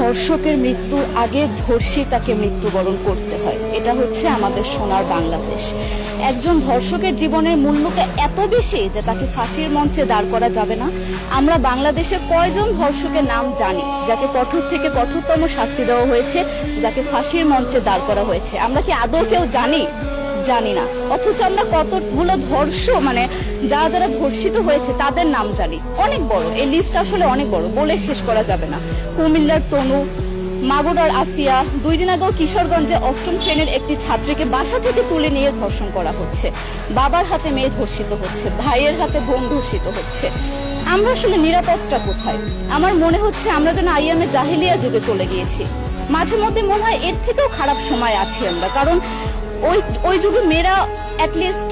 ধর্ষকের মৃত্যুর আগে ধর্ষী তাকে মৃত্যুবরণ করতে হয়। এটা হচ্ছে আমাদের সোনার বাংলাদেশ। একজন ধর্ষকের জীবনের মূল্যটা এত বেশি যে তাকে ফাঁসির মঞ্চে দাঁড় করা যাবে না। আমরা বাংলাদেশে কয়জন ধর্ষকের নাম জানি যাকে কঠোর থেকে কঠোরতম শাস্তি দেওয়া হয়েছে, যাকে ফাঁসির মঞ্চে দাঁড় করা হয়েছে? আমরা কি আদৌ কেউ জানি? জানি না। অথচ আমরা কতগুলো যারা ধর্ষিত হয়েছে তাদের নাম জানি। অনেক বড় এই লিস্ট, আসলে অনেক বড়, বলে শেষ করা যাবে না। কুমিল্লার তনু, মাগুরার আসিয়া, 2 দিন আগেও কিশোরগঞ্জে 8ম শ্রেণীর একটি ছাত্রীকে বাসা থেকে তুলে নিয়ে ধর্ষণ করা হচ্ছে। বাবার হাতে মেয়ে ধর্ষিত হচ্ছে, ভাইয়ের হাতে বোন ধর্ষিত হচ্ছে। আমরা আসলে নিরাপদটা কোথায়? আমার মনে হচ্ছে আমরা যেন আইয়ামে জাহেলিয়া যুগে চলে গিয়েছি। মাঝে মধ্যে মনে হয় এর থেকেও খারাপ সময় আছি আমরা, কারণ ওই যুগে মেয়েরা অ্যাটলিস্ট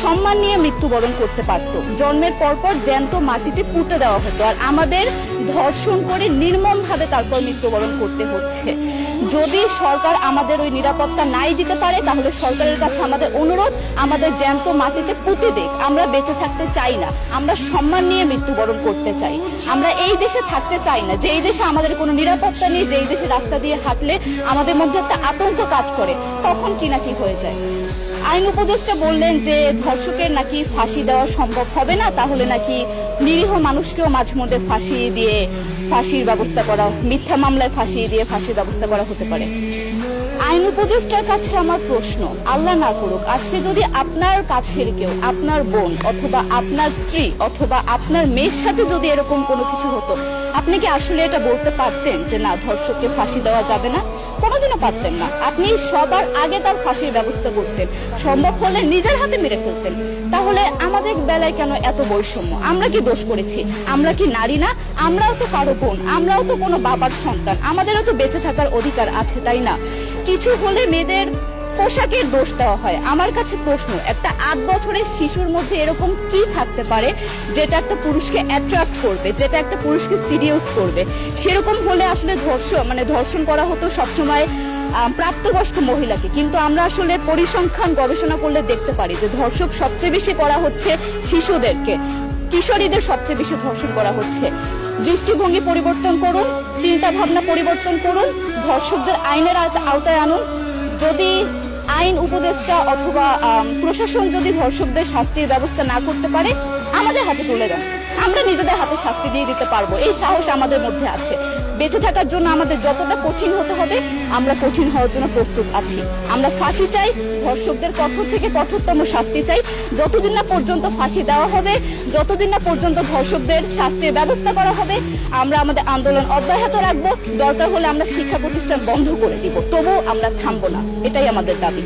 সম্মান নিয়ে মৃত্যুবরণ করতে পারত। জন্মের পরপর জ্যান্ত মাটিতে পুঁতে দেওয়া হতো, আর আমাদের ধর্ষণ করে নির্মম ভাবে তারপর মৃত্যুবরণ করতে হচ্ছে। যদি সরকার আমাদের ওই নিরাপত্তা নাই দিতে পারে, তাহলে সরকারের কাছে আমাদের অনুরোধ, আমাদের জ্যান্ত মাটিতে পুঁতে দেখ। আমরা বেঁচে থাকতে চাই না, আমরা সম্মান নিয়ে মৃত্যুবরণ করতে চাই। আমরা এই দেশে থাকতে চাই না যে এই দেশে আমাদের কোনো নিরাপত্তা নেই, যে এই দেশে রাস্তা দিয়ে হাঁটলে আমাদের মধ্যে একটা আতঙ্ক কাজ করে, কখন কি না কি হয়ে যায়। আইন উপদেষ্টা বললেন যে ধর্ষকের নাকি ফাঁসি দেওয়া সম্ভব হবে না, তাহলে নাকি নিরীহ মানুষকেও মাঝে মধ্যে ফাঁসি দিয়ে ফাঁসির ব্যবস্থা করা, মিথ্যা মামলায় ফাঁসি দিয়ে ফাঁসির ব্যবস্থা করা হতে পারে। আইন উপদেষ্টার কাছে আমার প্রশ্ন, আল্লাহ না করুক আজকে যদি আপনার কাছের কেউ, আপনার বোন অথবা আপনার স্ত্রী অথবা আপনার মেয়ের সাথে যদি এরকম কোনো কিছু হতো, আপনি কি আসলে এটা বলতে পারতেন যে না, ধর্ষককে ফাঁসি দেওয়া যাবে না? কোনোদিনও পারতেন না। আপনি সবার আগে তার ফাঁসির ব্যবস্থা করতেন, সম্ভব হলে নিজের হাতে মেরে ফেলতেন। তাহলে আমাদের বেলায় কেন এত বৈষম্য? আমরা কি দোষ করেছি? আমরা কি নারী না? আমরাও তো কারো বোন, আমরাও তো কোনো বাবার সন্তান, আমাদেরও তো বেঁচে থাকার অধিকার আছে, তাই না? কিছু হলে মেয়েদের পোশাকের দোষ দেওয়া হয়। আমার কাছে প্রশ্ন, একটা 8 বছরের শিশুর মধ্যে এরকম কি থাকতে পারে যেটা একটা পুরুষকে অ্যাট্রাক্ট করবে, যেটা একটা পুরুষকে সিরিয়াস করবে? সেরকম হলে আসলে ধর্ষণ করা হতো সবসময় প্রাপ্তবয়স্ক মহিলাকে। কিন্তু আমরা আসলে পরিসংখ্যান গবেষণা করলে দেখতে পারি যে ধর্ষক সবচেয়ে বেশি করা হচ্ছে শিশুদেরকে, কিশোরীদের সবচেয়ে বেশি ধর্ষণ করা হচ্ছে। দৃষ্টিভঙ্গি পরিবর্তন করুন, চিন্তা ভাবনা পরিবর্তন করুন, ধর্ষকদের আইনের আওতায় আনুন। যদি আইন উপদেষ্টা অথবা প্রশাসন যদি ধর্ষকদের শাস্তির ব্যবস্থা না করতে পারে, আমাদের হাতে তুলে দেন, আমরা নিজেদের হাতে শাস্তি দিয়ে দিতে পারবো। এই সাহস আমাদের মধ্যে আছে। বেঁচে থাকার জন্য আমাদের যতটা কঠিন হতে হবে, আমরা কঠিন হওয়ার জন্য প্রস্তুত আছি। আমরা ফাঁসি চাই, ধর্ষকদের কঠোর থেকে কঠোরতম শাস্তি চাই। যতদিন না পর্যন্ত ফাঁসি দেওয়া হবে, যতদিন না পর্যন্ত ধর্ষকদের শাস্তির ব্যবস্থা করা হবে, আমরা আমাদের আন্দোলন অব্যাহত রাখবো। দরকার হলে আমরা শিক্ষা প্রতিষ্ঠান বন্ধ করে দিব, তবুও আমরা থামবো না। এটাই আমাদের দাবি।